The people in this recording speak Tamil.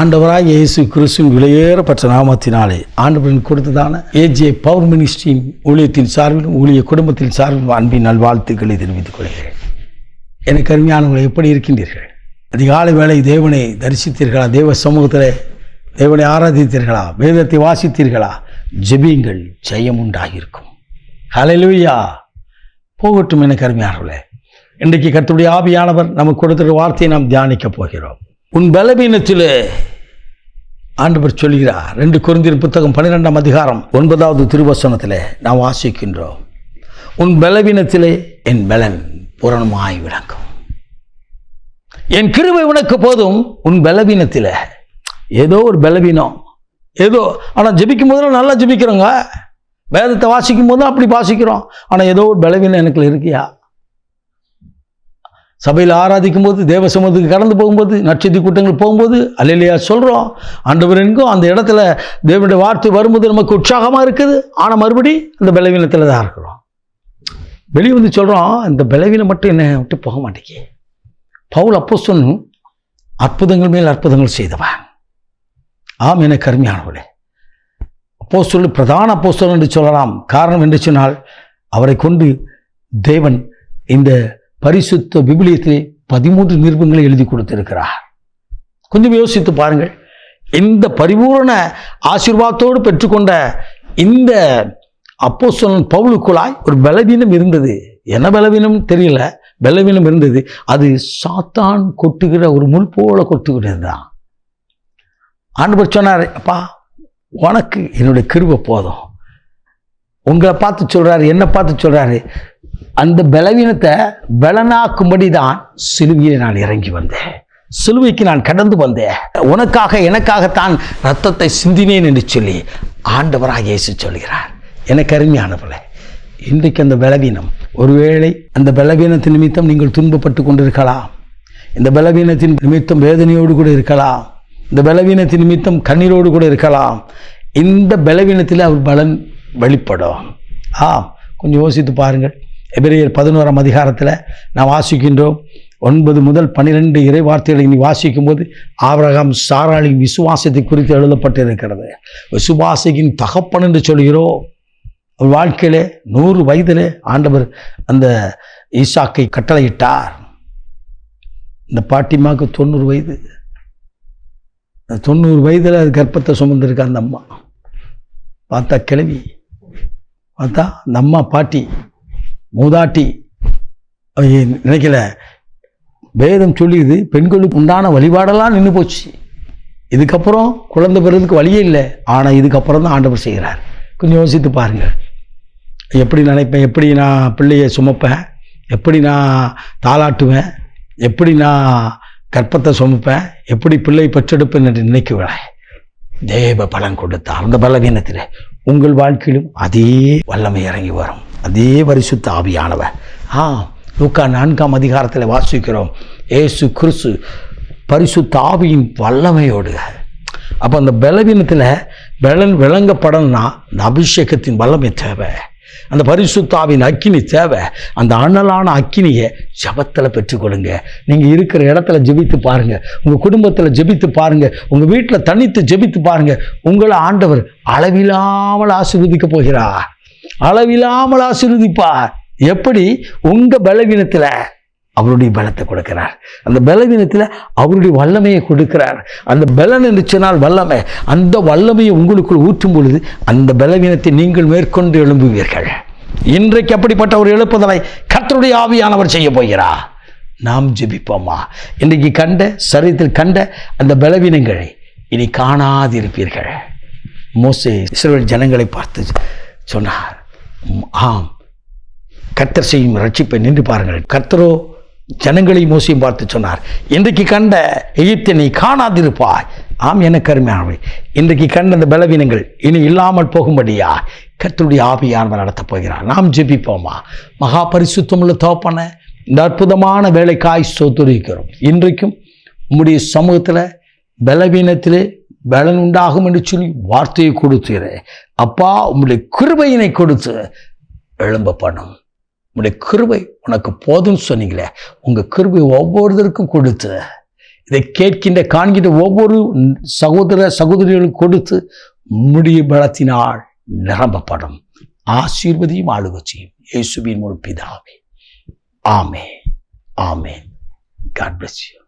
ஆண்டவராய் இயேசு கிறிஸ்துவின் விலையேறப்பட்ட நாமத்தினாலே ஆண்டவரின் கொடுத்ததான ஏஜே பவர் மினிஸ்ட்ரியின் ஊழியத்தின் சார்பிலும் ஊழிய குடும்பத்தின் சார்பிலும் அன்பின் நல்வாழ்த்துக்களை தெரிவித்துக் கொள்கிறேன். எனக்கு அருமையானவர்களை எப்படி இருக்கின்றீர்கள்? அதிகாலை வேளை தேவனை தரிசித்தீர்களா? தேவ சமூகத்தில் தேவனை ஆராதித்தீர்களா? வேதத்தை வாசித்தீர்களா? ஜெபியுங்கள், ஜெயம் உண்டாகியிருக்கும். ஹல்லேலூயா. போகட்டும் எனக்கு அருமையானவர்களே. இன்றைக்கு கர்த்தருடைய ஆவியானவர் நமக்கு கொடுத்த வார்த்தையை நாம் தியானிக்க போகிறோம். உன் பலவீனத்திலே ஆண்டவர் சொல்கிறார். 2 கொரிந்தியர் புத்தகம் 12ஆம் அதிகாரம் 9வது திருவசனத்திலே நாம் வாசிக்கின்றோம். உன் பலவீனத்திலே என் பலன் பூரணமாய் விளங்கும். என் கிருபை உனக்கு போதும். உன் பலவீனத்திலே ஏதோ ஒரு பலவீனம் ஏதோ, ஆனால் ஜெபிக்கும் போதெல்லாம் நல்லா ஜெபிக்கிறோங்க, வேதத்தை வாசிக்கும் போதும் அப்படி வாசிக்கிறோம், ஆனால் ஏதோ ஒரு பலவீனம் எனக்கு இருக்கியா? சபையில் ஆராதிக்கும் போது, தேவ சமூகத்துக்கு கடந்து போகும்போது, நற்செய்தி கூட்டங்கள் போகும்போது அல்லேலூயா சொல்கிறோம். ஆண்டவர் என்கும் அந்த இடத்துல தேவனுடைய வார்த்தை வரும்போது நமக்கு உற்சாகமாக இருக்குது. ஆனால் மறுபடி அந்த பலவீனத்தில் தான் இருக்கிறோம். வெளியே வந்து சொல்கிறோம், இந்த பலவீனம் மட்டும் என்னை விட்டு போக மாட்டேங்கி. பவுல் அப்போஸ்தலன் அற்புதங்கள் மேல் அற்புதங்கள் செய்தவன். ஆம் எனக்கு அருமையானவர்களே. அப்போஸ்தலன் பிரதான அப்போஸ்தலன் என்று சொல்லலாம். காரணம் என்று சொன்னால் அவரை கொண்டு தேவன் இந்த பரிசுத்த விபிலியத்திலே 13 நிருபங்களை எழுதி கொடுத்திருக்கிறார். கொஞ்சம் யோசித்து பாருங்கள். இந்த பரிபூரண ஆசீர்வாதத்தோடு பெற்றுக்கொண்ட இந்த அப்போஸ்தலன் பவுலுக்குள்ளாய் ஒரு பலவீனம் இருந்தது. என்ன பலவீனம் தெரியல, பலவீனம் இருந்தது. அது சாத்தான் கொட்டுகிற ஒரு முள் போல கொட்டுகிறது தான். ஆண்டவர் சொன்னார், அப்பா உனக்கு என்னுடைய கிருபை போதும். உங்களை பார்த்து சொல்றாரு, என்ன பார்த்து சொல்றாரு, அந்த பலவீனத்தை பலனாக்கும்படி தான் சிலுவையில் நான் இறங்கி வந்தேன், சிலுவைக்கு நான் கடந்து வந்தேன், உனக்காக எனக்காகத்தான் ரத்தத்தை சிந்தினேன் என்று சொல்லி ஆண்டவராக இயேசு சொல்கிறார். எனக்கு அருமையானவர்களே, இன்றைக்கு அந்த பலவீனம், ஒருவேளை அந்த பலவீனத்தின் நிமித்தம் நீங்கள் துன்பப்பட்டு கொண்டிருக்கலாம். இந்த பலவீனத்தின் நிமித்தம் வேதனையோடு கூட இருக்கலாம். இந்த பலவீனத்தின் நிமித்தம் கண்ணீரோடு கூட இருக்கலாம். இந்த பலவீனத்தில் அவர் பலன் வெளிப்படும். கொஞ்சம் யோசித்து பாருங்கள். எபிரேயர் 11ஆம் அதிகாரத்தில் நான் வாசிக்கின்றோம். 9 முதல் 12 இறை வார்த்தைகளை நீ வாசிக்கும் போது ஆபிரகாம் சாராளின் விசுவாசத்தை குறித்து எழுதப்பட்டிருக்கிறது. விசுவாசியின் தகப்பன் என்று சொல்கிறோம். வாழ்க்கையிலே 100 வயதிலே ஆண்டவர் அந்த ஈசாக்கை கட்டளையிட்டார். இந்த பாட்டிமாவுக்கு 90 வயது. 90 வயதில் அது கர்ப்பத்தை சுமந்திருக்க அந்த அம்மா பார்த்தா கிழவி, பார்த்தா அந்த அம்மா பாட்டி மூதாட்டி. நினைக்கல, வேதம் சொல்லியது பெண்களுக்கு உண்டான வழிபாடெல்லாம் நின்று போச்சு. இதுக்கப்புறம் குழந்தை பெறுறதுக்கு வழியே இல்லை. ஆனால் இதுக்கப்புறம் தான் ஆண்டவர் செய்கிறார். கொஞ்சம் யோசித்து பாருங்கள். எப்படி நினைப்பேன், எப்படி நான் பிள்ளையை சுமப்பேன், எப்படி நான் தாளாட்டுவேன், எப்படி நான் கற்பத்தை சுமப்பேன், எப்படி பிள்ளை பெற்றெடுப்பேன் என்று நினைக்குவேன். தேவ பலன் கொடுத்தார். அந்த பலவீனத்தில் உங்கள் வாழ்க்கையிலும் அதே வல்லமை இறங்கி வரும். அதே பரிசுத்த ஆவியானவர். லூக்கா 4ஆம் அதிகாரத்தில் வாசிக்கிறோம். இயேசு கிறிஸ்து பரிசுத்த ஆவியின் வல்லமையோடு. அப்போ அந்த பலவீனத்தில் பலன் விளங்கப்படணும்னா அந்த அபிஷேகத்தின் வல்லமை தேவை. அந்த பரிசுத்தாவின் அக்கினி தேவை. அந்த அனலான அக்கினியை ஜெபத்தில் பெற்றுக்கொள்ளுங்க. நீங்கள் இருக்கிற இடத்துல ஜெபித்து பாருங்கள், உங்கள் குடும்பத்தில் ஜெபித்து பாருங்கள், உங்கள் வீட்டில் தனித்து ஜெபித்து பாருங்கள். உங்களை ஆண்டவர் அளவில்லாமல் ஆசீர்வதிக்க போகிறார். அளவில்லாமல் ஆசீர்வதிப்பார். எப்படி? உங்கள் பலவீனத்தில் அவருடைய பலத்தை கொடுக்கிறார். அந்த பலவீனத்தில் அவருடைய வல்லமையை கொடுக்கிறார். அந்த பலன் என்று சொன்னால் வல்லமை. அந்த வல்லமையை உங்களுக்குள் ஊற்றும் பொழுது அந்த பலவீனத்தை நீங்கள் மேற்கொண்டு எழும்புவீர்கள். இன்றைக்கு அப்படிப்பட்ட ஒரு எழுப்புதலை கர்த்தருடைய ஆவியானவர் செய்ய போகிறார். நாம் ஜெபிப்போமா? இன்றைக்கு கண்ட சரீரத்தில் கண்ட அந்த பலவீனங்களை இனி காணாதிருப்பீர்கள். மோசே இஸ்ரவேல் ஜனங்களை பார்த்து சொன்னார், ஆம் கர்த்தர் செய்யும் ரட்சிப்பை நின்று பாருங்கள். கர்த்தரோ ஜனங்களை மோசையும் பார்த்து சொன்னார், இன்றைக்கு கண்ட எகிப்தை நீ காணாதிருப்பாய். ஆம் எனக்கு அருமையானவை, இன்றைக்கு கண்ட அந்த பலவீனங்கள் இனி இல்லாமல் போகும்படியா கர்த்தருடைய ஆவியானவர் நடத்தப் போகிறார். நாம் ஜெபிப்போமா? மகா பரிசுத்தமுள்ள தகப்பனே, இந்த அற்புதமான வேலைக்காய் ஸ்தோத்திரிக்கிறோம். இன்றைக்கும் உம்முடைய சமூகத்தில் பலவீனத்திலே பலன் உண்டாகும் என்று சொல்லி வார்த்தையை கொடுத்தீரே அப்பா. உம்முடைய கிருபையினை கொடுத்து எழும்ப பண்ணும். உங்களுடைய கிருபை உனக்கு போதும்னு சொன்னீங்களே, உங்கள் கிருபை ஒவ்வொருத்தருக்கும் கொடுத்து இதை கேட்கின்ற காண்கின்ற ஒவ்வொரு சகோதர சகோதரிகளும் கொடுத்து முடிய பலத்தினால் நிரம்பப்படும். ஆசீர்வதியும் ஆளுகை செய்யும் இயேசுவின் மூலம் பிதாவே. ஆமென். ஆமென். God bless you.